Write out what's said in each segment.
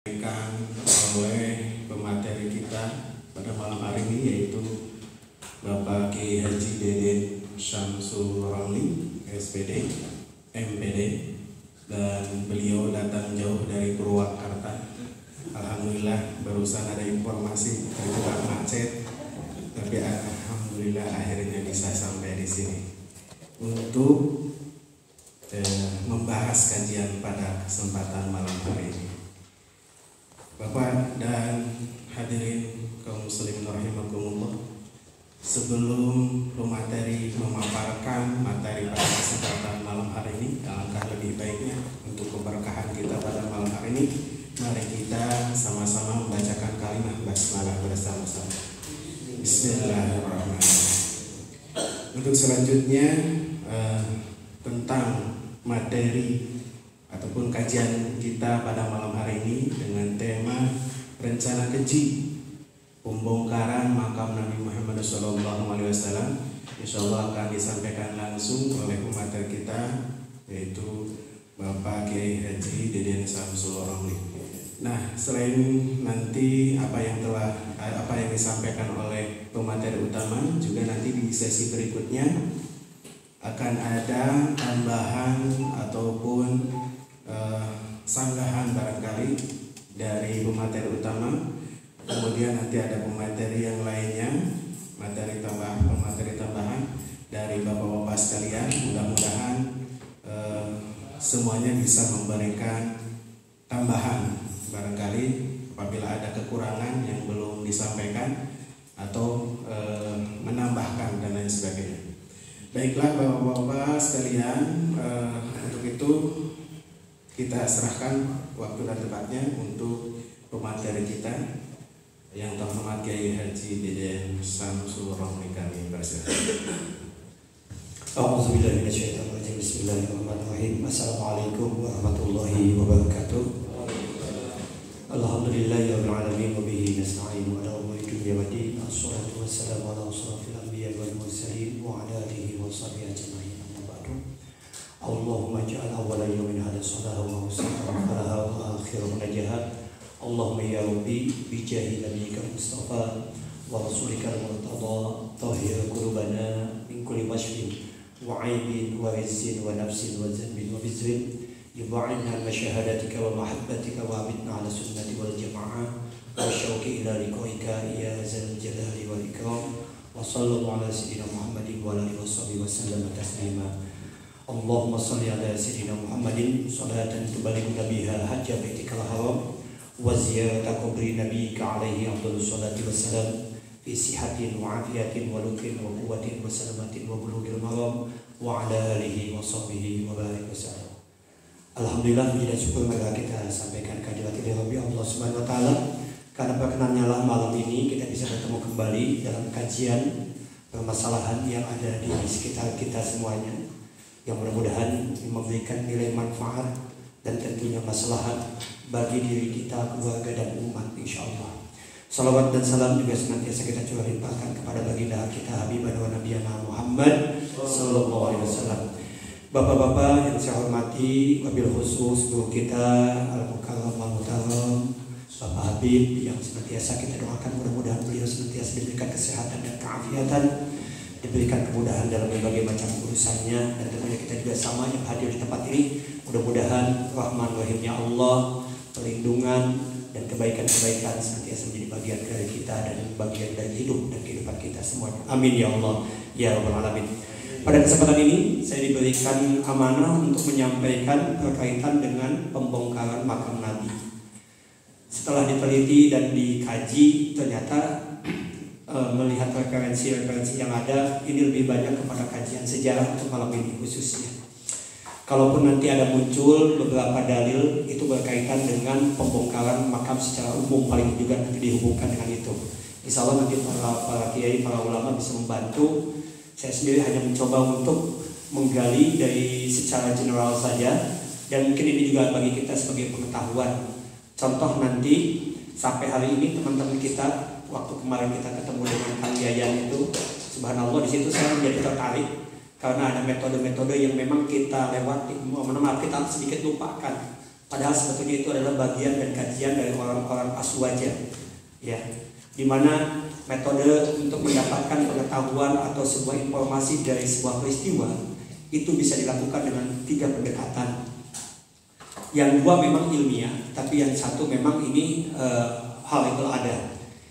disampaikan oleh pemateri kita pada malam hari ini, yaitu Bapak Kiai Haji Deden Syamsul Ramli, SPD, MPD, dan beliau datang jauh dari Purwakarta. Alhamdulillah barusan ada informasi terjebak macet, tapi alhamdulillah akhirnya bisa sampai di sini untuk membahas kajian pada kesempatan malam hari ini. Bapak dan hadirin kaum muslimin rahimakumullah, sebelum pemateri memaparkan materi pada kesempatan malam hari ini, alangkah lebih baiknya untuk keberkahan kita pada malam hari ini, mari kita sama-sama membacakan kalimat basmalah bersama-sama. Bismillahirrahmanirrahim. Untuk selanjutnya tentang materi ataupun kajian kita pada malam hari ini dengan tema rencana keji pembongkaran makam Nabi Muhammad SAW. Insyaallah akan disampaikan langsung oleh pemateri kita, yaitu Bapak Kiai Haji Deden Syamsul Ramli. Nah, selain nanti apa yang disampaikan oleh pemateri utama, juga nanti di sesi berikutnya akan ada tambahan ataupun sanggahan barangkali dari pemateri utama. Kemudian nanti ada pemateri yang lainnya, pemateri tambahan dari bapak-bapak sekalian. Mudah-mudahan semuanya bisa memberikan tambahan barangkali apabila ada kekurangan yang belum disampaikan atau menambahkan dan lain sebagainya. Baiklah bapak-bapak sekalian, untuk itu kita serahkan waktu dan tempatnya untuk pemateri kita yang terhormat Kiai Haji Deden Syamsul Ramli, kami persilakan. A'udzubillahi minasyaitonirrajim. Bismillahirrahmanirrahim. Assalamualaikum warahmatullahi wabarakatuh. Alhamdulillahirabbil alamin wa bihi nasta'inu ala umuri dunya waddin. Wassalatu wassalamu ala asyrafil anbiya'i wal mursalin wa ala alihi wa sahbihi ajma'in. Amma ba'du. Allahumma ij'al awwala yawmin hada salahu wa wasatahu faraha wa akhiru najahat. Allahumma ya Rabbi bijahi nabiyyika Mustafa wa rasulika al-murtada tahhir qulubana min kulli washfin wa aibin wa izzin wa nafsin wa zanbin wa bizrin yub'idna an mashahadatika wa mahabbatika wa abidna ala sunnati wal jama'ah wa syauqi ila liqa'ika ya zal jalali wal ikram wa sallallahu ala sayyidina Muhammadin wa alihi washabihi wasallam taslima. Allahumma salli ala sayyidina Muhammadin salatan tubalighuna biha hajja baitikal haram wa ziyarata qabri nabiyyika alaihi afdhalus salati wassalam fi sihatin wa afiyatin wa lutfin wa quwwatin wa salamatin wa bulughil maram wa ala alihi wa sahbihi wa barik wasallam. Alhamdulillah, puji dan syukur maka kita sampaikan kehadirat Rabbi Allah Subhanahu wa taala. Karena perkenannya lah malam ini kita bisa bertemu kembali dalam kajian permasalahan yang ada di sekitar kita semuanya, yang mudah-mudahan memberikan nilai manfaat dan tentunya maslahat bagi diri kita, keluarga dan umat insyaallah. Salawat dan salam juga senantiasa kita coba limpahkan kepada baginda kita Habibana wa Nabiyana Muhammad sallallahu alaihi wasallam. Bapak-bapak yang saya hormati, wabil khusus guru kita Al-Mukarram Al-Mutarram Bapak Habib, yang senantiasa kita doakan mudah-mudahan beliau senantiasa diberikan kesehatan dan keafiatan, diberikan kemudahan dalam berbagai macam urusannya, dan tentunya kita juga sama yang hadir di tempat ini, mudah-mudahan rahman rahimnya Allah, perlindungan dan kebaikan-kebaikan senantiasa menjadi bagian dari kita dan bagian dari hidup dan kehidupan kita semuanya. Amin ya Allah ya rabbal alamin. Pada kesempatan ini saya diberikan amanah untuk menyampaikan berkaitan dengan pembongkaran makam Nabi. Setelah diteliti dan dikaji, ternyata melihat referensi-referensi yang ada, ini lebih banyak kepada kajian sejarah untuk malam ini khususnya. Kalaupun nanti ada muncul beberapa dalil itu berkaitan dengan pembongkaran makam secara umum, paling juga nanti dihubungkan dengan itu. Insya Allah nanti para kiai, para ulama bisa membantu. Saya sendiri hanya mencoba untuk menggali dari secara general saja, dan mungkin ini juga bagi kita sebagai pengetahuan. Contoh nanti sampai hari ini teman-teman kita, waktu kemarin kita ketemu dengan Kang Yayan itu, subhanallah, di situ saya menjadi tertarik karena ada metode-metode yang memang kita lewati, kita sedikit lupakan. Padahal sebetulnya itu adalah bagian dan kajian dari orang-orang aswaja, ya, dimana metode untuk mendapatkan pengetahuan atau sebuah informasi dari sebuah peristiwa itu bisa dilakukan dengan 3 pendekatan. Yang 2 memang ilmiah, tapi yang 1 memang ini hal itu ada.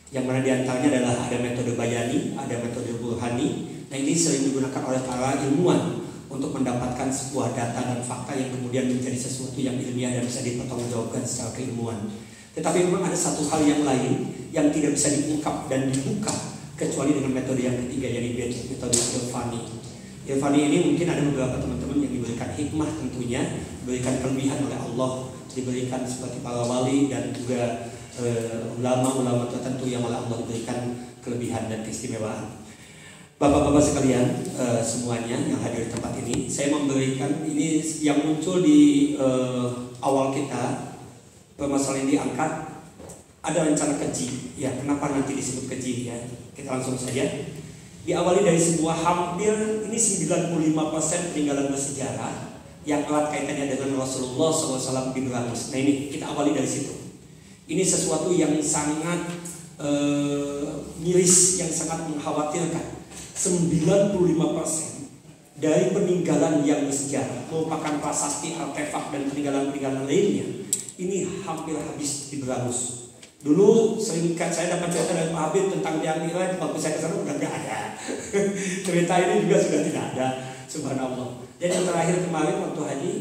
Yang mana diantaranya adalah ada metode bayani, ada metode burhani. Nah ini sering digunakan oleh para ilmuwan untuk mendapatkan sebuah data dan fakta yang kemudian menjadi sesuatu yang ilmiah dan bisa dipertanggungjawabkan secara keilmuan. Tetapi memang ada satu hal yang lain yang tidak bisa diungkap dan dibuka kecuali dengan metode yang ketiga, yaitu metode Irfani. Irfani ini mungkin ada beberapa teman-teman yang diberikan hikmah tentunya, diberikan kelebihan oleh Allah, diberikan seperti para wali dan juga ulama-ulama tertentu yang oleh Allah diberikan kelebihan dan keistimewaan. Bapak-bapak sekalian, semuanya yang hadir di tempat ini, saya memberikan ini yang muncul di awal kita, permasalahan yang diangkat ada rencana keji. Ya, kenapa nanti disebut keji ya? Kita langsung saja. Diawali dari sebuah hampir ini 95% peninggalan bersejarah yang erat kaitannya dengan Rasulullah SAW di Berangus. Nah ini kita awali dari situ. Ini sesuatu yang sangat miris, yang sangat mengkhawatirkan. 95% dari peninggalan yang bersejarah merupakan prasasti, artefak dan peninggalan-peninggalan lainnya ini hampir habis di Berangus. Dulu sering saya dapat cerita dari Pak Habib tentang Tiang Nilai, waktu saya ke sana udah nggak ada. Cerita ini juga sudah tidak ada, subhanallah. Dan yang terakhir kemarin waktu haji,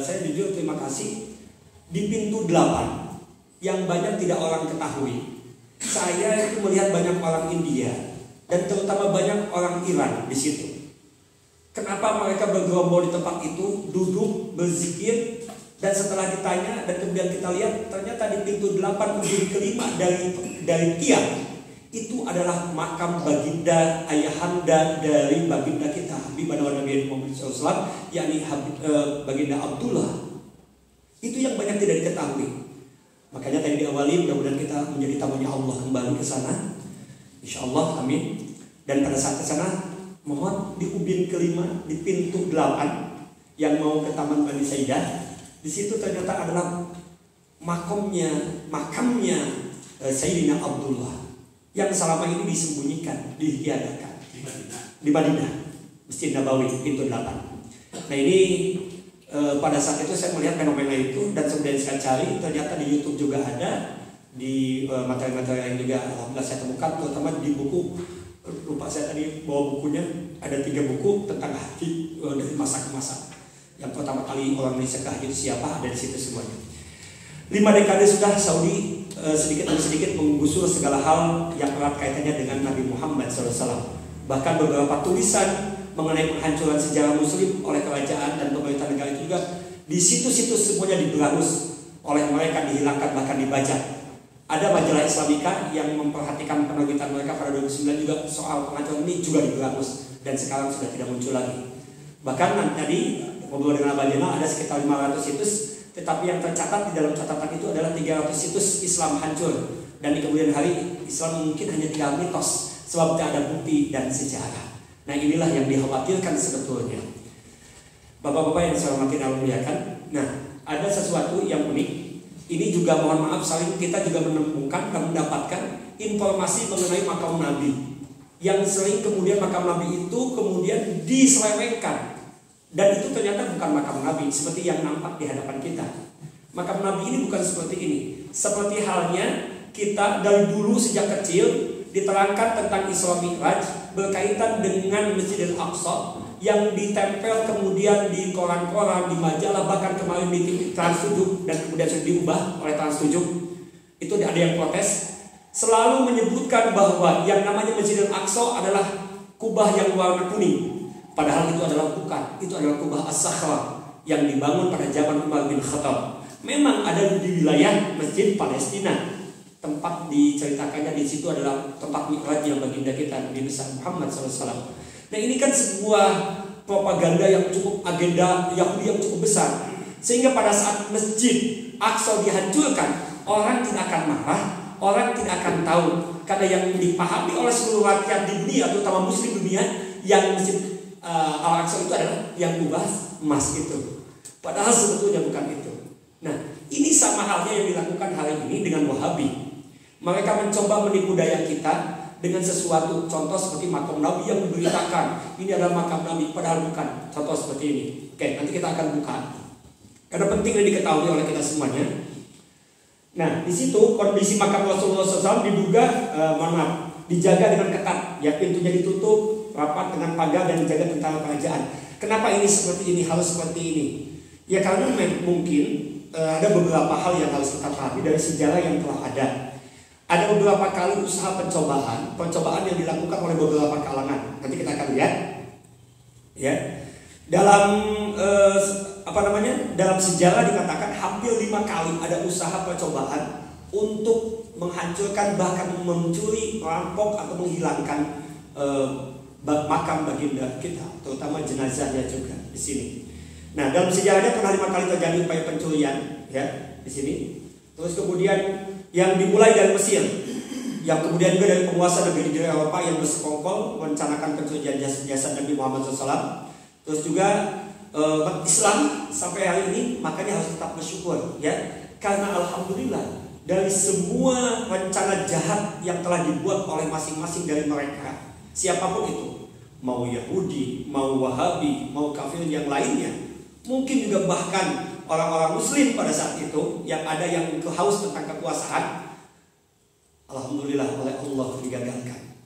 saya jujur terima kasih di pintu 8 yang banyak tidak orang ketahui. Saya itu melihat banyak orang India dan terutama banyak orang Iran di situ. Kenapa mereka bergerombol di tempat itu, duduk, berzikir, dan setelah ditanya dan kemudian kita lihat ternyata di pintu 8 ujung kelima dari tiang itu adalah makam baginda ayahanda dari baginda kita Habibana Nabi Muhammad SAW, yakni baginda Abdullah. Itu yang banyak tidak diketahui. Makanya tadi diawali mudah-mudahan kita menjadi tamunya Allah kembali ke sana, insya Allah, amin. Dan pada saat ke sana, mohon di ubin kelima di pintu 8 yang mau ke Taman Bani Saidah, di situ ternyata adalah makamnya Sayyidina Abdullah yang selama ini disembunyikan, ditiadakan di Madinah, Masjid Nabawi pintu 8. Nah ini pada saat itu saya melihat fenomena itu dan kemudian saya cari, ternyata di YouTube juga ada, di materi-materi yang juga alhamdulillah saya temukan, terutama di buku, lupa saya tadi bawa bukunya, ada 3 buku tentang haji dari masa ke masa. Yang pertama kali orang Indonesia ke haji itu siapa, ada di situ semuanya. 5 dekade sudah Saudi sedikit demi sedikit menggusur segala hal yang erat kaitannya dengan Nabi Muhammad SAW. Bahkan beberapa tulisan mengenai penghancuran sejarah Muslim oleh kerajaan dan pemerintah negara itu juga di situs-situs semuanya diberangus oleh mereka, dihilangkan bahkan dibajak. Ada majalah Islamika yang memperhatikan penerbitan mereka pada 2009 juga soal penghancuran ini juga diberangus dan sekarang sudah tidak muncul lagi. Bahkan tadi ngobrol dengan Abah Jenal ada sekitar 500 situs, tetapi yang tercatat di dalam catatan itu adalah 300 situs Islam hancur dan di kemudian hari Islam mungkin hanya tinggal mitos sebab tidak ada bukti dan sejarah. Nah inilah yang dikhawatirkan sebetulnya. Bapak-bapak yang saya hormati dan muliakan. Nah ada sesuatu yang unik. Ini juga mohon maaf kita juga menemukan dan mendapatkan informasi mengenai makam Nabi yang sering kemudian makam Nabi itu kemudian diselewengkan. Dan itu ternyata bukan makam Nabi seperti yang nampak di hadapan kita. Makam Nabi ini bukan seperti ini. Seperti halnya kita dari dulu sejak kecil diterangkan tentang Isra Mi'raj berkaitan dengan Masjidil Aqsa yang ditempel kemudian di koran-koran, di majalah, bahkan kemarin di Trans 7 dan kemudian sudah diubah oleh Trans 7. Itu ada yang protes, selalu menyebutkan bahwa yang namanya Masjidil Aqsa adalah kubah yang warna kuning. Padahal itu adalah bukan, itu adalah kubah As-Sakhra yang dibangun pada zaman Umar bin Khattab. Memang ada di wilayah Masjid Palestina. Tempat diceritakannya di situ adalah tempat mi'raj yang baginda kita Nabi besar Muhammad SAW. Nah ini kan sebuah propaganda yang cukup, agenda Yahudi yang cukup besar, sehingga pada saat Masjid Aqsa dihancurkan, orang tidak akan marah, orang tidak akan tahu, karena yang dipahami oleh seluruh rakyat di dunia, terutama Muslim dunia, yang Masjid Al-Aqsa itu adalah yang kubah emas itu. Padahal sebetulnya bukan itu. Nah Ini sama halnya yang dilakukan hari ini dengan Wahabi. Mereka mencoba menipu daya kita dengan sesuatu, contoh seperti makam Nabi yang memberitakan ini adalah makam Nabi, padahal bukan. Contoh seperti ini. Oke, nanti kita akan buka. Karena penting ini diketahui oleh kita semuanya. Nah, di situ kondisi makam Rasulullah SAW diduga, dijaga dengan ketat. Ya, pintunya ditutup rapat dengan pagar dan dijaga tentara kerajaan. Kenapa ini seperti ini, harus seperti ini? Ya karena mungkin ada beberapa hal yang harus kita pahami dari sejarah yang telah ada. Ada beberapa kali usaha pencobaan yang dilakukan oleh beberapa kalangan. Nanti kita akan lihat. Ya, dalam dalam sejarah dikatakan hampir 5 kali ada usaha percobaan untuk menghancurkan, bahkan mencuri, merampok atau menghilangkan makam baginda kita, terutama jenazahnya juga di sini. Nah, dalam sejarahnya pernah 5 kali terjadi upaya pencurian, ya, di sini. Terus kemudian yang dimulai dari Mesir, yang kemudian juga dari penguasa negeri-negeri Eropa yang bersekongkol merencanakan pencurian jasad Nabi Muhammad SAW. Terus juga umat Islam sampai hari ini makanya harus tetap bersyukur, ya, karena alhamdulillah dari semua rencana jahat yang telah dibuat oleh masing-masing dari mereka, siapapun itu, mau Yahudi, mau Wahabi, mau kafir yang lainnya, mungkin juga bahkan orang-orang Muslim pada saat itu yang ada yang haus tentang kekuasaan, alhamdulillah oleh Allah digagalkan.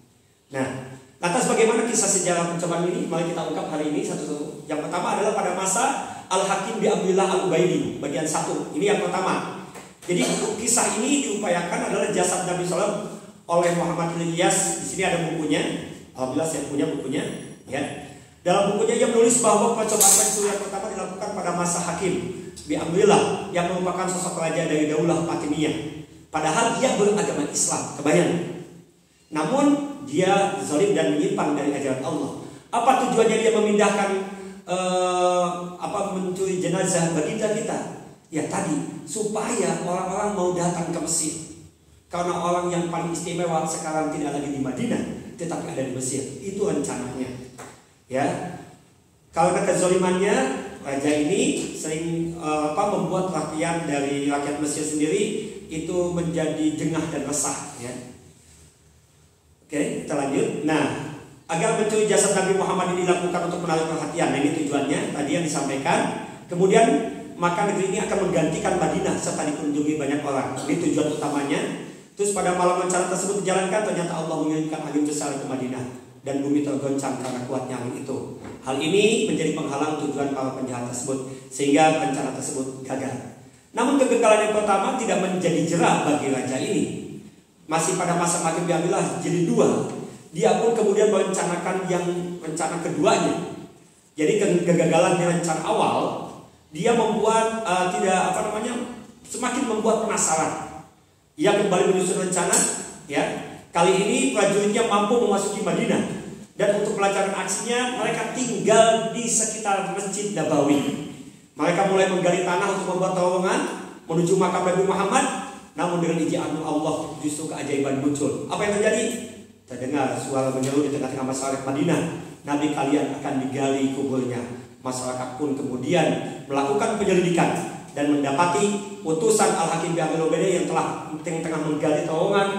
Nah, lantas bagaimana kisah sejarah pencobaan ini? Mari kita ungkap hari ini satu-satu. Yang pertama adalah pada masa Al-Hakim bin Abdullah Al-Ubaidi, bagian 1. Ini yang pertama. Jadi kisah ini diupayakan adalah jasad Nabi SAW oleh Muhammad Ilyas. Di sini ada bukunya. Alhamdulillah saya punya bukunya. Ya. Dalam bukunya ia menulis bahwa percobaan pencurian pertama dilakukan pada masa Hakim bin Abdullah yang merupakan sosok raja dari Daulah Fatimiyah. Padahal dia beragama Islam, kebayang. Namun dia zalim dan menyimpang dari ajaran Allah. Apa tujuannya dia memindahkan mencuri jenazah baginda kita? Ya tadi, supaya orang-orang mau datang ke Mesir. Karena orang yang paling istimewa sekarang tidak lagi di Madinah, tetapi ada di Mesir. Itu rencananya. Ya. Karena kezalimannya, raja ini sering membuat rakyat dari rakyat Mesir sendiri itu menjadi jengah dan resah, ya. Oke, kita lanjut. Nah, agar mencuri jasad Nabi Muhammad ini dilakukan untuk menarik perhatian. Nah, ini tujuannya tadi yang disampaikan. Kemudian maka negeri ini akan menggantikan Madinah serta dikunjungi banyak orang. Ini tujuan utamanya. Terus pada malam rencana tersebut dijalankan, ternyata Allah mengirimkan angin besar ke Madinah dan bumi tergoncang karena kuatnya angin itu. Hal ini menjadi penghalang tujuan para penjahat tersebut sehingga rencana tersebut gagal. Namun kegagalan yang pertama tidak menjadi jera bagi raja ini. Masih pada masa Hakim bin Abdullah jilid 2, dia pun kemudian merencanakan yang rencana keduanya. Jadi kegagalan di rencana awal, dia membuat semakin membuat penasaran. Ia kembali menyusun rencana, ya. Kali ini prajuritnya mampu memasuki Madinah dan untuk pelancaran aksinya mereka tinggal di sekitar Masjid Nabawi. Mereka mulai menggali tanah untuk membuat terowongan menuju makam Nabi Muhammad. Namun dengan izin Allah justru keajaiban muncul. Apa yang terjadi? Terdengar suara menyeru di tengah-tengah masyarakat Madinah, Nabi kalian akan digali kuburnya. Masyarakat pun kemudian melakukan penyelidikan dan mendapati utusan Al-Hakim bin Abdullah yang telah tengah menggali terowongan.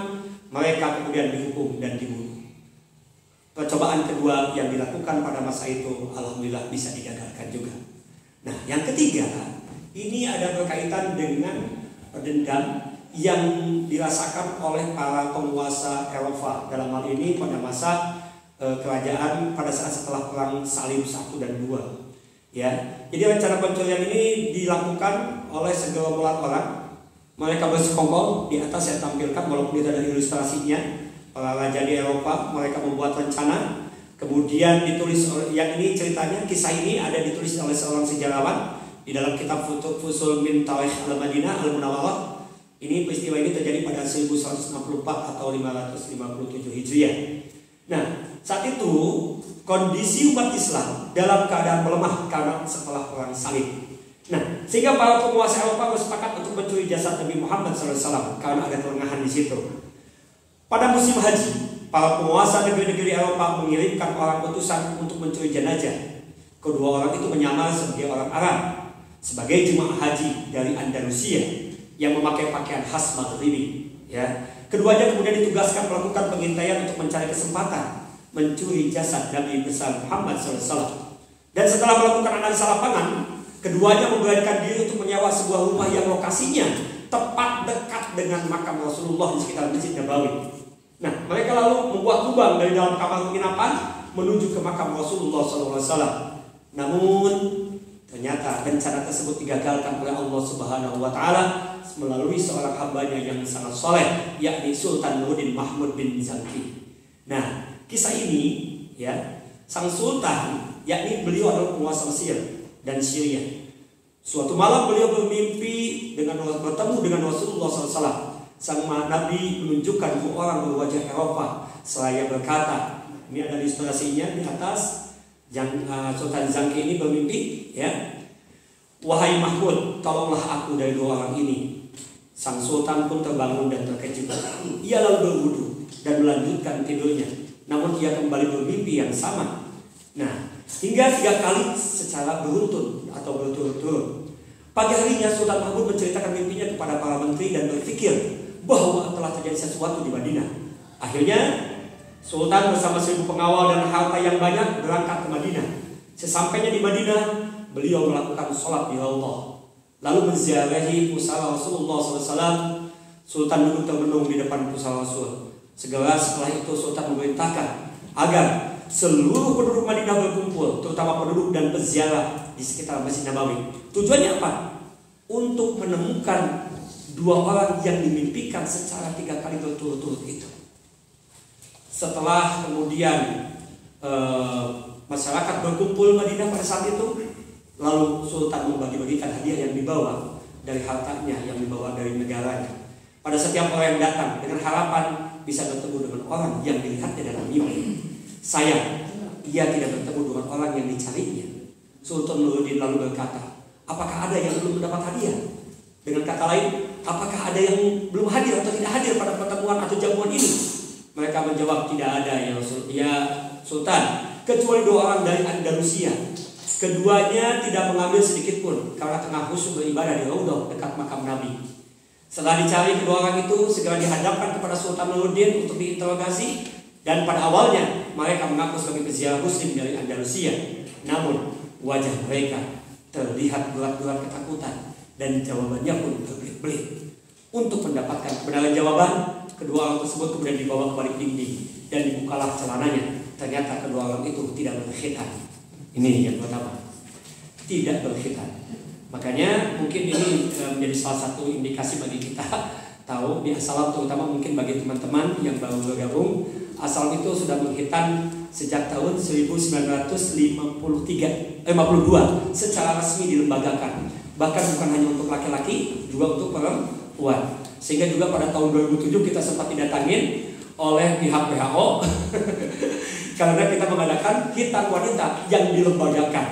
Mereka kemudian dihukum dan dibunuh. Percobaan kedua yang dilakukan pada masa itu alhamdulillah bisa digagalkan juga. Nah, yang ketiga, ini ada berkaitan dengan dendam yang dirasakan oleh para penguasa Eropa. Dalam hal ini pada masa kerajaan pada saat setelah perang Salib 1 dan 2. Ya, jadi rencana pencurian ini dilakukan oleh segerombolan orang. Mereka bersekongkol. Di atas saya tampilkan walaupun tidak ada ilustrasinya. Para raja di Eropa mereka membuat rencana. Kemudian ditulis yang ini ceritanya, kisah ini ada ditulis oleh seorang sejarawan di dalam kitab Fusul min Tarikh Al-Madinah Al-Munawwarah. Ini peristiwa ini terjadi pada 1164 atau 557 Hijriah. Nah, saat itu kondisi umat Islam dalam keadaan melemah karena setelah perang Salib. Nah, sehingga para penguasa Eropa bersepakat untuk mencuri jasad Nabi Muhammad SAW karena ada kelengahan di situ. Pada musim haji, para penguasa negeri-negeri Eropa mengirimkan orang utusan untuk mencuri jenazah. Kedua orang itu menyamar sebagai orang Arab. sebagai jemaah haji dari Andalusia yang memakai pakaian khas Maghribi. Ya, keduanya kemudian ditugaskan melakukan pengintaian untuk mencari kesempatan mencuri jasad Nabi besar Muhammad SAW. Dan setelah melakukan analisa lapangan, keduanya memberanikan diri untuk menyewa sebuah rumah yang lokasinya tepat dekat dengan makam Rasulullah di sekitar Masjid Nabawi. Nah, mereka lalu membuat lubang dari dalam kamar penginapan menuju ke makam Rasulullah SAW. Namun ternyata rencana tersebut digagalkan oleh Allah Subhanahu wa Ta'ala melalui seorang hambanya yang sangat soleh, yakni Sultan Nuruddin Mahmud bin Zaki. Nah, kisah ini, ya, sang sultan, yakni beliau adalah penguasa Mesir dan Syria. Suatu malam beliau bermimpi bertemu dengan Rasulullah SAW. Sang Nabi menunjukkan dua orang berwajah Eropa seraya berkata, ini ada ilustrasinya di atas. Sultan Zaki ini bermimpi, ya, wahai Mahmud, tolonglah aku dari dua orang ini. Sang sultan pun terbangun dan terkejut. Ia lalu berwudu dan melanjutkan tidurnya. Namun ia kembali bermimpi yang sama. Nah, hingga 3 kali secara beruntun atau berturut-turut. Pagi harinya Sultan Mahmud menceritakan mimpinya kepada para menteri dan berpikir bahwa telah terjadi sesuatu di Madinah. Akhirnya Sultan bersama 1000 pengawal dan harta yang banyak berangkat ke Madinah. Sesampainya di Madinah, beliau melakukan sholat di Raudhah, lalu menziarahi pusara Rasulullah SAW. Sultan duduk termenung di depan pusara Rasul. Segera setelah itu Sultan memerintahkan agar seluruh penduduk Madinah berkumpul, terutama penduduk dan peziarah di sekitar Masjid Nabawi. Tujuannya apa? Untuk menemukan dua orang yang dimimpikan secara 3 kali berturut-turut itu. Setelah kemudian masyarakat berkumpul Madinah pada saat itu, lalu Sultan membagi-bagikan hadiah yang dibawa dari hartanya, yang dibawa dari negaranya, pada setiap orang yang datang dengan harapan bisa bertemu dengan orang yang dilihatnya dalam mimpi. Sayang, ia tidak bertemu dengan orang yang dicarinya. Sultan Nuruddin lalu berkata, apakah ada yang belum mendapat hadiah? Dengan kata lain, apakah ada yang belum hadir atau tidak hadir pada pertemuan atau jamuan ini? Mereka menjawab, tidak ada ya Sultan, kecuali 2 orang dari Andalusia. Keduanya tidak mengambil sedikit pun karena tengah khusyuk beribadah di Raudhah dekat makam Nabi. Setelah dicari, kedua orang itu segera dihadapkan kepada Sultan Nuruddin untuk diinterogasi. Dan pada awalnya mereka mengaku sebagai peziarah muslim dari Andalusia. Namun wajah mereka terlihat gelap-gelap ketakutan dan jawabannya pun berbelit-belit. Untuk mendapatkan kebenaran jawaban, kedua orang tersebut kemudian dibawa ke balik dinding dan dibukalah celananya. Ternyata kedua orang itu tidak berkhitan. Ini yang pertama, tidak berkhitan. Makanya mungkin ini menjadi salah satu indikasi bagi kita tahu di Assalam, terutama mungkin bagi teman-teman yang baru bergabung. Assalam itu sudah menghitan sejak tahun 1952 secara resmi dilembagakan. Bahkan bukan hanya untuk laki-laki, juga untuk perempuan. Sehingga juga pada tahun 2007 kita sempat didatangin oleh pihak WHO karena kita mengadakan hitan wanita yang dilembagakan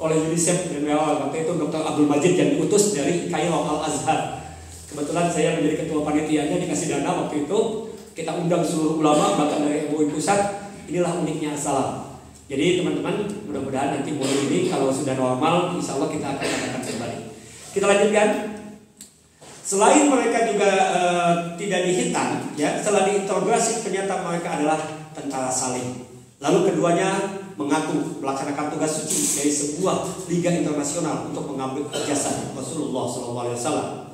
oleh UNICEF dan WHO. Waktu itu Dr. Abdul Majid yang diutus dari Kairo Al-Azhar. Kebetulan saya menjadi ketua panitianya, dikasih dana waktu itu. Kita undang seluruh ulama bahkan dari MUI pusat. Inilah uniknya Assalam. Jadi teman-teman, mudah-mudahan nanti mulai ini kalau sudah normal, insya Allah kita akan adakan kembali. Kita lanjutkan. Selain mereka juga tidak dihitan, ya, setelah diinterogasi ternyata mereka adalah tentara salib. Lalu keduanya mengaku melaksanakan tugas suci dari sebuah liga internasional untuk mengambil jasad Rasulullah SAW.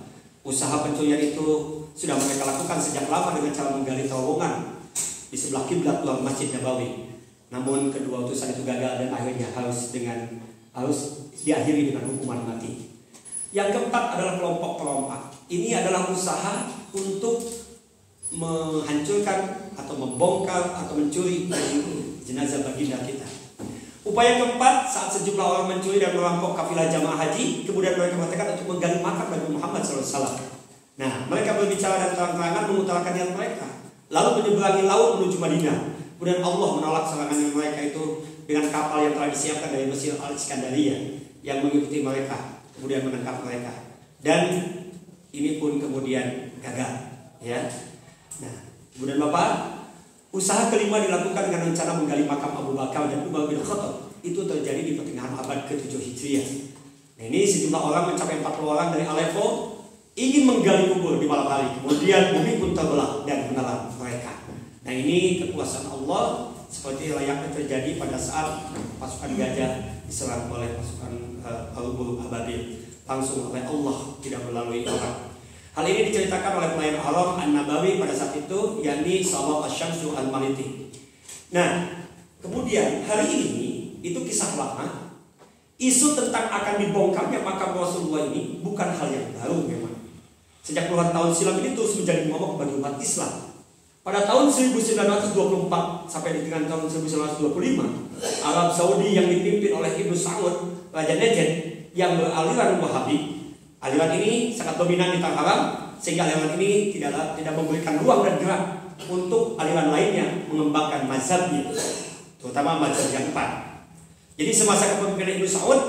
Usaha pencurian itu sudah mereka lakukan sejak lama dengan cara menggali terowongan di sebelah kiblat luar Masjid Nabawi. Namun kedua utusan itu gagal dan akhirnya harus diakhiri dengan hukuman mati. Yang keempat adalah kelompok perompak. Ini adalah usaha untuk menghancurkan atau membongkar atau mencuri jenazah baginda kita. Upaya keempat, saat sejumlah orang mencuri dan merampok kafilah jamaah haji, kemudian mereka mengatakan untuk menggali makam Nabi Muhammad SAW. Nah, mereka berbicara dan terang-terangan mengutarakan niat mereka, lalu menyeberangi laut menuju Madinah. Kemudian Allah menolak serangan mereka itu dengan kapal yang telah disiapkan dari Mesir Al-Iskandaria yang mengikuti mereka, kemudian menangkap mereka. Dan ini pun kemudian gagal, ya. Nah, kemudian Bapak, usaha kelima dilakukan dengan rencana menggali makam Abu Bakar dan Umar bin Khattab. Itu terjadi di pertengahan abad ke-7 Hijriah. Nah, ini sejumlah orang mencapai 40 orang dari Aleppo ingin menggali kubur di malam hari. Kemudian bumi pun terbelah dan menelan mereka. Nah, ini kekuasaan Allah seperti layaknya terjadi pada saat pasukan gajah diserang oleh pasukan Al-Bulu Ababil langsung oleh Allah, tidak melalui orang. Hal ini diceritakan oleh pelayan Haram An-Nabawi pada saat itu, yakni Sawab Asy-Syamsu Al-Maliti. Nah, kemudian hari ini itu kisah lama. Isu tentang akan dibongkarnya makam Rasulullah ini bukan hal yang baru memang. Sejak puluhan tahun silam ini terus menjadi momok bagi umat Islam. Pada tahun 1924 sampai dengan tahun 1925, Arab Saudi yang dipimpin oleh Ibnu Saud, Raja Najd yang beraliran Wahabi. Aliran ini sangat dominan di Tanah Haram, sehingga aliran ini tidak memberikan ruang dan gerak untuk aliran lainnya mengembangkan mazhabnya, terutama mazhab yang 4. Jadi semasa kepemimpinan Ibnu Saud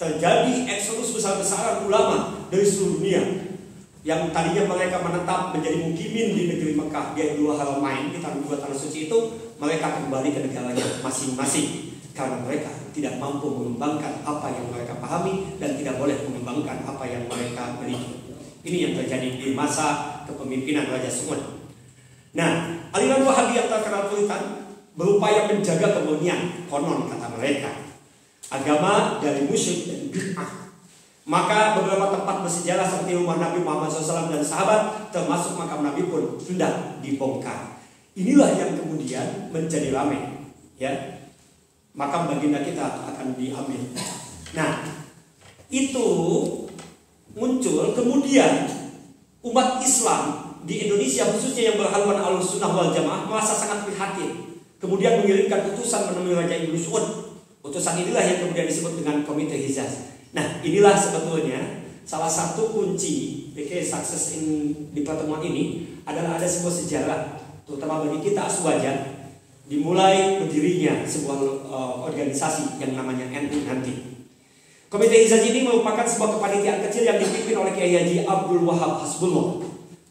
terjadi eksodus besar-besaran ulama dari seluruh dunia yang tadinya mereka menetap menjadi mukimin di negeri Mekah, yaitu dua haramain di dua tanah suci itu, mereka kembali ke negaranya masing-masing karena mereka tidak mampu mengembangkan apa yang mereka pahami dan tidak boleh mengembangkan apa yang mereka miliki. Ini yang terjadi di masa kepemimpinan Raja Saud. Nah, aliran Wahabi yang terkenal Puritan berupaya menjaga kemurnian, konon kata mereka, agama dari musyrik dan bid'ah. Maka beberapa tempat bersejarah seperti rumah Nabi Muhammad SAW dan sahabat, termasuk makam Nabi pun sudah dibongkar. Inilah yang kemudian menjadi ramai, ya. Makam baginda kita akan diambil. Nah, itu muncul kemudian umat Islam di Indonesia khususnya yang berhaluan Ahlussunnah wal Jamaah merasa sangat prihatin. Kemudian mengirimkan utusan menemui Raja Ibnu Saud. Utusan inilah yang kemudian disebut dengan Komite Hijaz. Nah, inilah sebetulnya salah satu kunci sukses di pertemuan ini adalah ada sebuah sejarah, terutama bagi kita Aswaja. Dimulai berdirinya sebuah organisasi yang namanya NU nanti. Komite Hijaz ini merupakan sebuah kepanitiaan kecil yang dipimpin oleh Kiai Haji Abdul Wahab Hasbullah.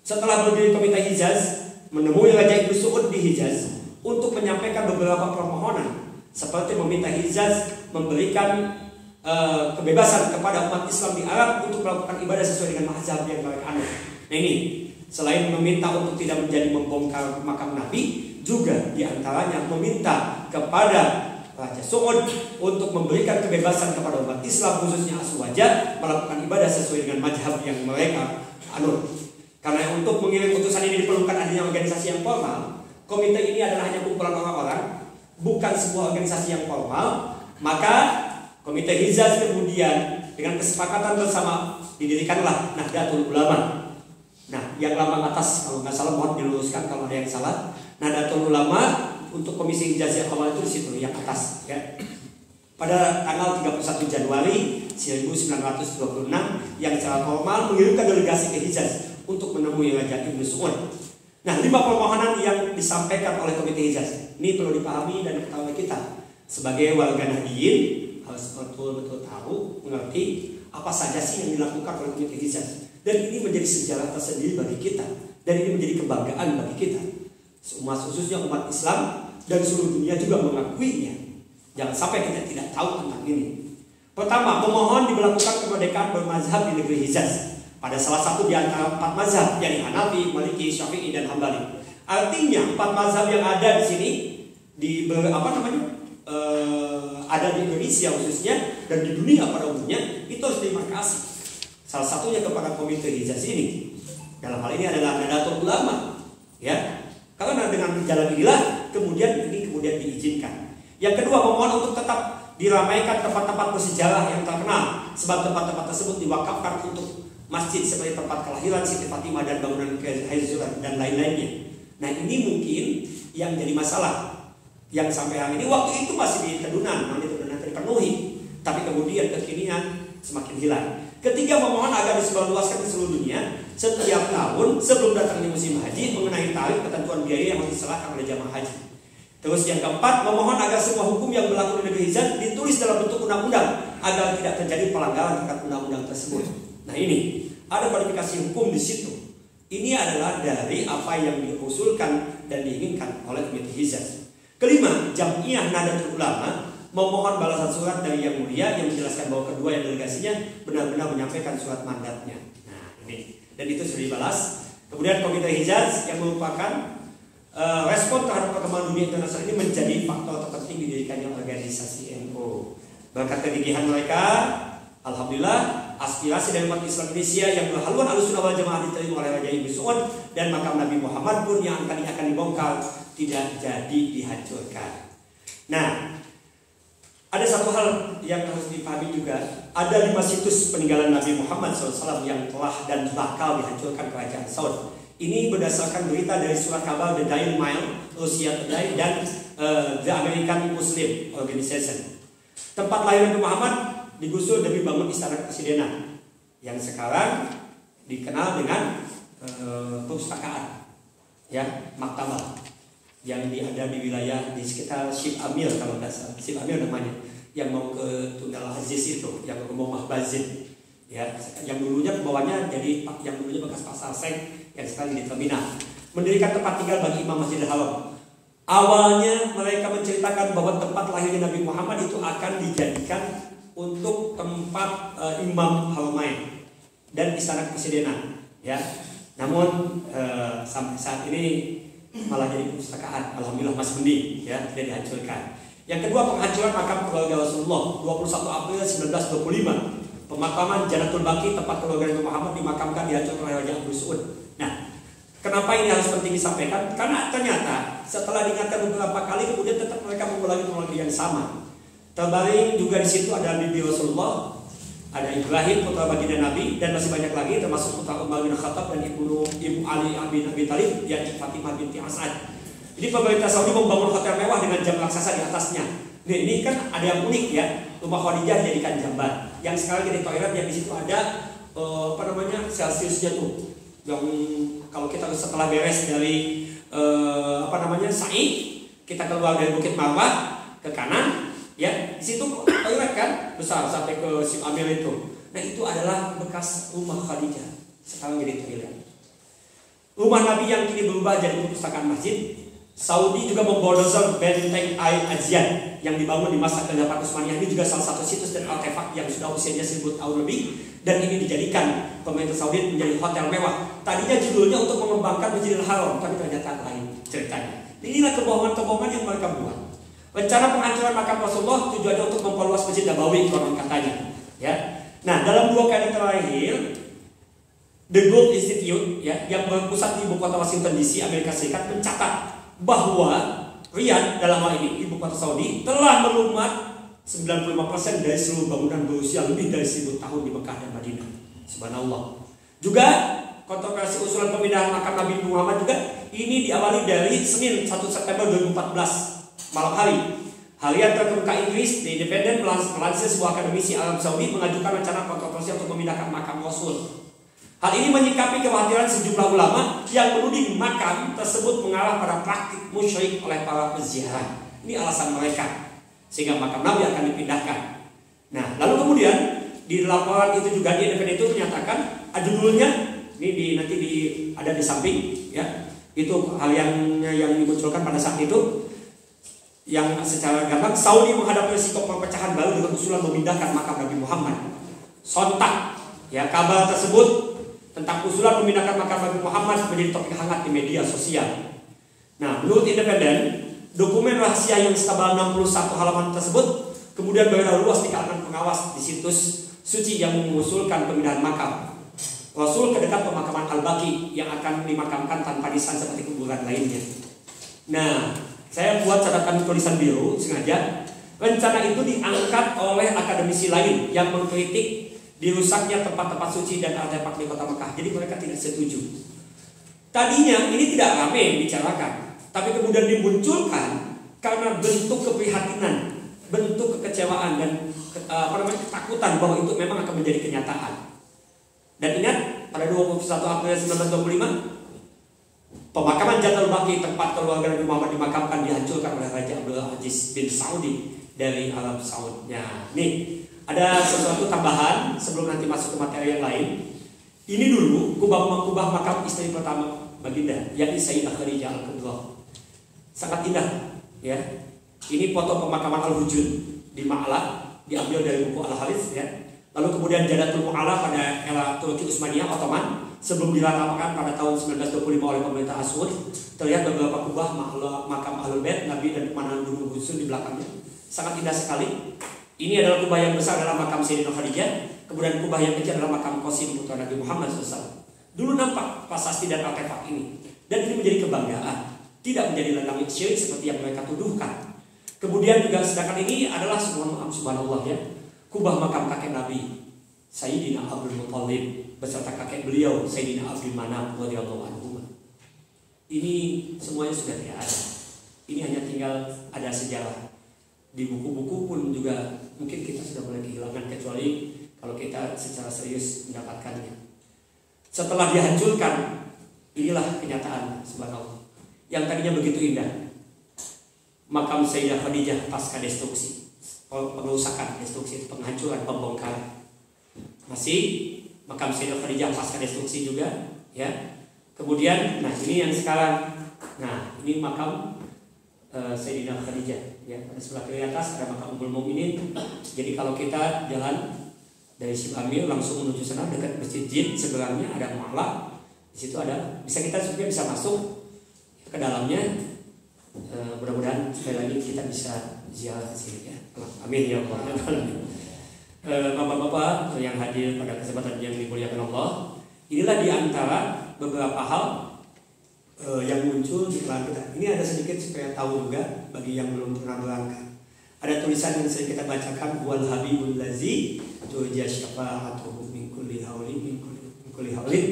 Setelah berdiri Komite Hijaz, menemui Raja Ibnu Saud di Hijaz untuk menyampaikan beberapa permohonan, seperti meminta Hijaz memberikan kebebasan kepada umat Islam di Arab untuk melakukan ibadah sesuai dengan mazhab yang mereka anut. Nah, ini selain meminta untuk tidak menjadi membongkar makam Nabi, juga diantaranya meminta kepada Raja Saud untuk memberikan kebebasan kepada umat Islam khususnya Aswaja melakukan ibadah sesuai dengan mazhab yang mereka anut. Karena untuk mengirim utusan ini diperlukan adanya organisasi yang formal. Komite ini adalah hanya kumpulan orang-orang, bukan sebuah organisasi yang formal. Maka Komite Hijaz kemudian dengan kesepakatan bersama didirikanlah Nahdlatul Ulama. Nah, yang lambang atas kalau nggak salah mohon diluruskan kalau ada yang salah. Nahdlatul Ulama untuk Komisi Hijaz yang awal itu di situ yang atas, ya. Pada tanggal 31 Januari 1926 yang secara formal mengirimkan delegasi ke Hijaz untuk menemui Raja Ibnu Saud. Nah, 5 permohonan yang disampaikan oleh Komite Hijaz ini perlu dipahami dan diketahui kita sebagai warga Nahdliyin harus betul-betul tahu, mengerti apa saja sih yang dilakukan oleh Komite Hijaz. Dan ini menjadi sejarah tersendiri bagi kita, dan ini menjadi kebanggaan bagi kita. Khususnya umat Islam dan seluruh dunia juga mengakuinya. Jangan sampai kita tidak tahu tentang ini. Pertama, pemohon diberlakukan kemerdekaan bermazhab di negeri Hijaz pada salah satu di antara 4 mazhab, yakni Hanafi, Maliki, Syafi'i, dan Hambali. Artinya 4 mazhab yang ada di sini ada di Indonesia khususnya dan di dunia pada umumnya itu harus dimarkasi. Salah satunya kepada Komite Hijaz ini. Dalam hal ini adalah Nahdlatul Ulama, ya. Karena dengan jalan inilah kemudian diizinkan. Yang kedua, memohon untuk tetap diramaikan tempat-tempat bersejarah yang terkenal, sebab tempat-tempat tersebut diwakafkan untuk masjid seperti tempat kelahiran Siti Fatimah dan bangunan Khairul dan lain-lainnya. Nah, ini mungkin yang jadi masalah. Yang sampai hari ini waktu itu masih di Tedunan terpenuhi, tapi kemudian kekinian semakin hilang. Ketiga, memohon agar disebarluaskan ke seluruh dunia setiap tahun sebelum datangnya musim haji mengenai tarif ketentuan biaya yang diserahkan oleh jamaah haji. Terus yang keempat, memohon agar semua hukum yang berlaku di negeri Hijaz ditulis dalam bentuk undang-undang agar tidak terjadi pelanggaran terhadap undang-undang tersebut. Nah, ini ada kualifikasi hukum di situ. Ini adalah dari apa yang diusulkan dan diinginkan oleh Komite Hijaz. Kelima, Jam'iyah Nahdlatul Ulama memohon balasan surat dari Yang Mulia yang menjelaskan bahwa kedua yang delegasinya benar-benar menyampaikan surat mandatnya. Nah ini, dan itu sudah dibalas. Kemudian Komite Hijaz yang merupakan respon terhadap perkembangan dunia internasional ini menjadi faktor terpenting didirikannya organisasi NU. Berkat kegigihan mereka, alhamdulillah aspirasi dari umat Islam Indonesia yang berhaluan Ahlussunnah wal Jamaah diterima oleh Raja Ibnu Saud, dan makam Nabi Muhammad pun yang tadi akan dibongkar tidak jadi dihancurkan. Nah, ada satu hal yang harus dipahami juga. Ada 5 situs peninggalan Nabi Muhammad SAW yang telah dan bakal dihancurkan kerajaan Saud. Ini berdasarkan berita dari surat kabar The Daily Mail, Russia Today, dan The American Muslim Organization. Tempat lahir Nabi Muhammad digusur demi bangun istana kepresidenan yang sekarang dikenal dengan perpustakaan, ya, maktabah yang ada di wilayah di sekitar Shib Amir, kalau tidak salah, Shib Amir namanya, yang mau ke Tunggal Aziz itu, yang mau Mahbazin, ya, yang dulunya bawahnya jadi yang dulunya bekas pasar seng, yang sekarang di terminal. Mendirikan tempat tinggal bagi Imam Masjidil Haram. Awalnya mereka menceritakan bahwa tempat lahirnya Nabi Muhammad itu akan dijadikan untuk tempat Imam Haramain dan istana kepresidenan, ya. Namun sampai saat ini malah jadi perpustakaan. Alhamdulillah masih mending, ya, tidak dihancurkan. Yang kedua, penghancuran makam keluarga Rasulullah 21 April 1925. Pemakaman Jannatul Baqi, tempat keluarga Nabi Muhammad dimakamkan, dihancurkan oleh Raja Ibnu Saud. Nah, kenapa ini harus penting disampaikan? Karena ternyata setelah diingatkan beberapa kali, kemudian tetap mereka mengulangi yang sama. Terbaring juga di situ ada Bibi Rasulullah, ada Ibrahim putra baginda Nabi, dan masih banyak lagi, termasuk putra Umar bin Khattab dan ibu Ali bin Abi Thalib, yakni Fatimah binti As'ad. Jadi pemerintah Saudi membangun hotel mewah dengan jam raksasa di atasnya. Nah, ini kan ada yang unik, ya. Rumah Khadijah dijadikan jamban. Yang sekarang jadi toilet yang di situ ada Celsiusnya tuh. Yang kalau kita setelah beres dari sa'i, kita keluar dari Bukit Marwah ke kanan, ya, di situ toilet kan besar sampai ke Shib Amir itu. Nah, itu adalah bekas rumah Khadijah, sekarang jadi toilet. Rumah Nabi yang kini berubah jadi perpustakaan masjid. Saudi juga membulldozer benteng air Ajian yang dibangun di masa Khilafah Utsmaniyah. Ini juga salah satu situs dan artefak yang sudah usianya 1000 tahun lebih, dan ini dijadikan pemerintah Saudi menjadi hotel mewah. Tadinya judulnya untuk mengembangkan Masjidil Haram, tapi ternyata lain ceritanya. Inilah kebohongan-kebohongan yang mereka buat. Rencana penghancuran makam Rasulullah tujuannya untuk memperluas Masjid Nabawi, konon katanya, ya. Nah, dalam 2 kali terakhir, The Gould Institute, ya, yang berpusat di ibu kota Washington DC, Amerika Serikat, mencatat bahwa Riyadh dalam hal ini ibu kota Saudi telah melumat 95% dari seluruh bangunan berusia lebih dari 1000 tahun di Mekah dan Madinah. Subhanallah. Juga kontroversi usulan pemindahan makam Nabi Muhammad juga ini diawali dari Senin 1 September 2014 malam hari. Harian terkemuka Inggris The Independent melansir sebuah akademisi Arab Saudi mengajukan rencana kontroversi untuk memindahkan makam Rasul. Hal ini menyikapi kekhawatiran sejumlah ulama yang menuding makam tersebut mengarah pada praktik musyrik oleh para peziarah. Ini alasan mereka, sehingga makam Nabi akan dipindahkan. Nah, lalu kemudian di laporan itu juga di Independen itu menyatakan, judulnya ini ada di samping, ya. Itu hal yang dimunculkan pada saat itu, yang secara gamblang Saudi menghadapi risiko perpecahan baru dengan usulan memindahkan makam Nabi Muhammad. Sontak, ya, kabar tersebut tentang usulan memindahkan makam Nabi Muhammad menjadi topik hangat di media sosial. Nah, menurut Independen, dokumen rahasia yang setebal 61 halaman tersebut kemudian beredar luas di kalangan pengawas di situs suci yang mengusulkan pemindahan makam Rasul ke dekat pemakaman Al-Baqi yang akan dimakamkan tanpa nisan seperti kuburan lainnya. Nah, saya buat catatan tulisan biru sengaja. Rencana itu diangkat oleh akademisi lain yang mengkritik dirusaknya tempat-tempat suci dan artefak di kota Mekah. Jadi mereka tidak setuju. Tadinya ini tidak ramai dibicarakan, tapi kemudian dimunculkan karena bentuk keprihatinan, bentuk kekecewaan dan ketakutan bahwa itu memang akan menjadi kenyataan. Dan ingat, pada 21 April 1925, pemakaman Jannatul Baqi, tempat keluarga Nabi Muhammad dimakamkan, dihancurkan oleh Raja Abdul Aziz bin Saudi dari Arab Saudi. Nah, nih ada sesuatu tambahan sebelum nanti masuk ke materi yang lain. Ini dulu kubah makam istri pertama baginda, yakni Sayyidah Khadijah Al-Kubra. Sangat indah, ya. Ini foto pemakaman Al-Hujun di Ma'la, diambil dari buku Al-Harith ya. Lalu kemudian Jadatul Mu'alla pada era Turki Utsmaniyah Ottoman sebelum diratakan pada tahun 1925 oleh pemerintah Saud. Terlihat beberapa kubah makam Ahlul Bait, Nabi dan pemandangan Gunung Gusun di belakangnya. Sangat indah sekali. Ini adalah kubah yang besar adalah makam Sayyidatina Khadijah, kemudian kubah yang kecil adalah makam Qasim putra Nabi Muhammad SAW. Dulu nampak prasasti dan artefak ini, dan ini menjadi kebanggaan, tidak menjadi ladang syirik seperti yang mereka tuduhkan. Kemudian juga sedangkan ini adalah subhanallah ya, kubah makam kakek Nabi Sayyidina Abdul Muthalib beserta kakek beliau Sayyidina Abdul Manaf radhiyallahu anhu. Ini semuanya sudah tidak ada. Ini hanya tinggal ada sejarah. Di buku-buku pun juga mungkin kita sudah mulai kehilangan, kecuali kalau kita secara serius mendapatkannya. Setelah dihancurkan, inilah kenyataan subhanallah. Yang tadinya begitu indah, makam Sayyidah Khadijah pasca destruksi, pengerusakan, destruksi, penghancuran, pembongkaran. Masih makam Sayyidah Khadijah pasca destruksi juga, ya. Kemudian, nah ini yang sekarang, nah ini makam Sayyidah Khadijah, ya. Pada sebelah kiri atas ada makam Ummul Mukminin. Jadi kalau kita jalan dari Syibamir langsung menuju sana dekat Masjid Jin, sebelahnya ada Ma'la. Di situ ada, bisa kita sebenarnya bisa masuk ke dalamnya. Mudah-mudahan sekali lagi kita bisa ziarah ke sini ya. Amin ya Allah. Bapak-bapak yang hadir pada kesempatan yang dimuliakan Allah, inilah diantara beberapa hal yang muncul di kalangan kita. Ini ada sedikit supaya tahu juga bagi yang belum pernah berangkat. Ada tulisan yang sering kita bacakan, wal habibul lazi turja syafa'atuhu min kulli haulin min kulli haulin.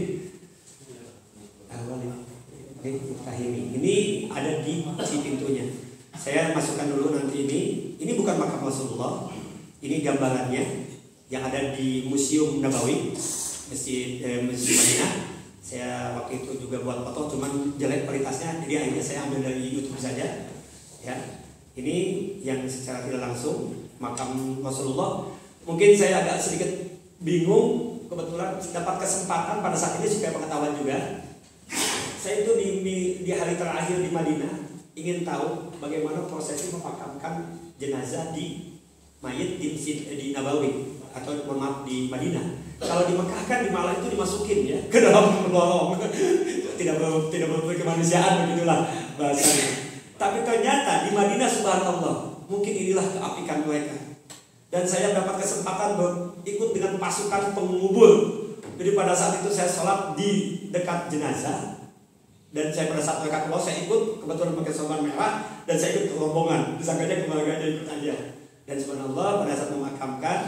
Ini ada di pintunya. Saya masukkan dulu nanti ini. Ini bukan makam Rasulullah. Ini gambarannya yang ada di Museum Nabawi, Masjid Madinah. Saya waktu itu juga buat foto, cuman jelek kualitasnya, jadi akhirnya saya ambil dari YouTube saja. Ya, ini yang secara tidak langsung makam Rasulullah. Mungkin saya agak sedikit bingung, kebetulan dapat kesempatan pada saat ini supaya pengetahuan juga. Saya itu di hari terakhir di Madinah ingin tahu bagaimana prosesi memakamkan jenazah di mayit di Masjid di Nabawi atau maaf di Madinah. Kalau di Mekah kan di Ma'la itu dimasukin ya ke dalam lorong, tidak berkemanusiaan begitulah bahasanya. Tapi ternyata di Madinah subhanallah, mungkin inilah keapikan mereka. Dan saya dapat kesempatan ikut dengan pasukan pengubur. Jadi pada saat itu saya sholat di dekat jenazah. Dan saya pada saat mereka keluar saya ikut, kebetulan pakai sorban merah dan saya ikut rombongan. Disangkanya keluarganya ikut aja. Dan subhanallah pada saat memakamkan,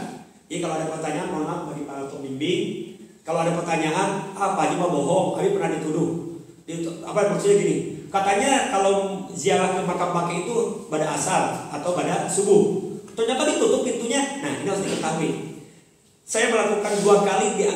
jadi kalau ada pertanyaan, mohon maaf bagi para pembimbing. Kalau ada pertanyaan, Pak Haji mah bohong, Habib pernah dituduh. Apa maksudnya gini? Katanya kalau ziarah ke makam baki itu pada asar atau pada subuh. Ternyata ditutup pintunya. Nah ini harus diketahui. Saya melakukan 2 kali di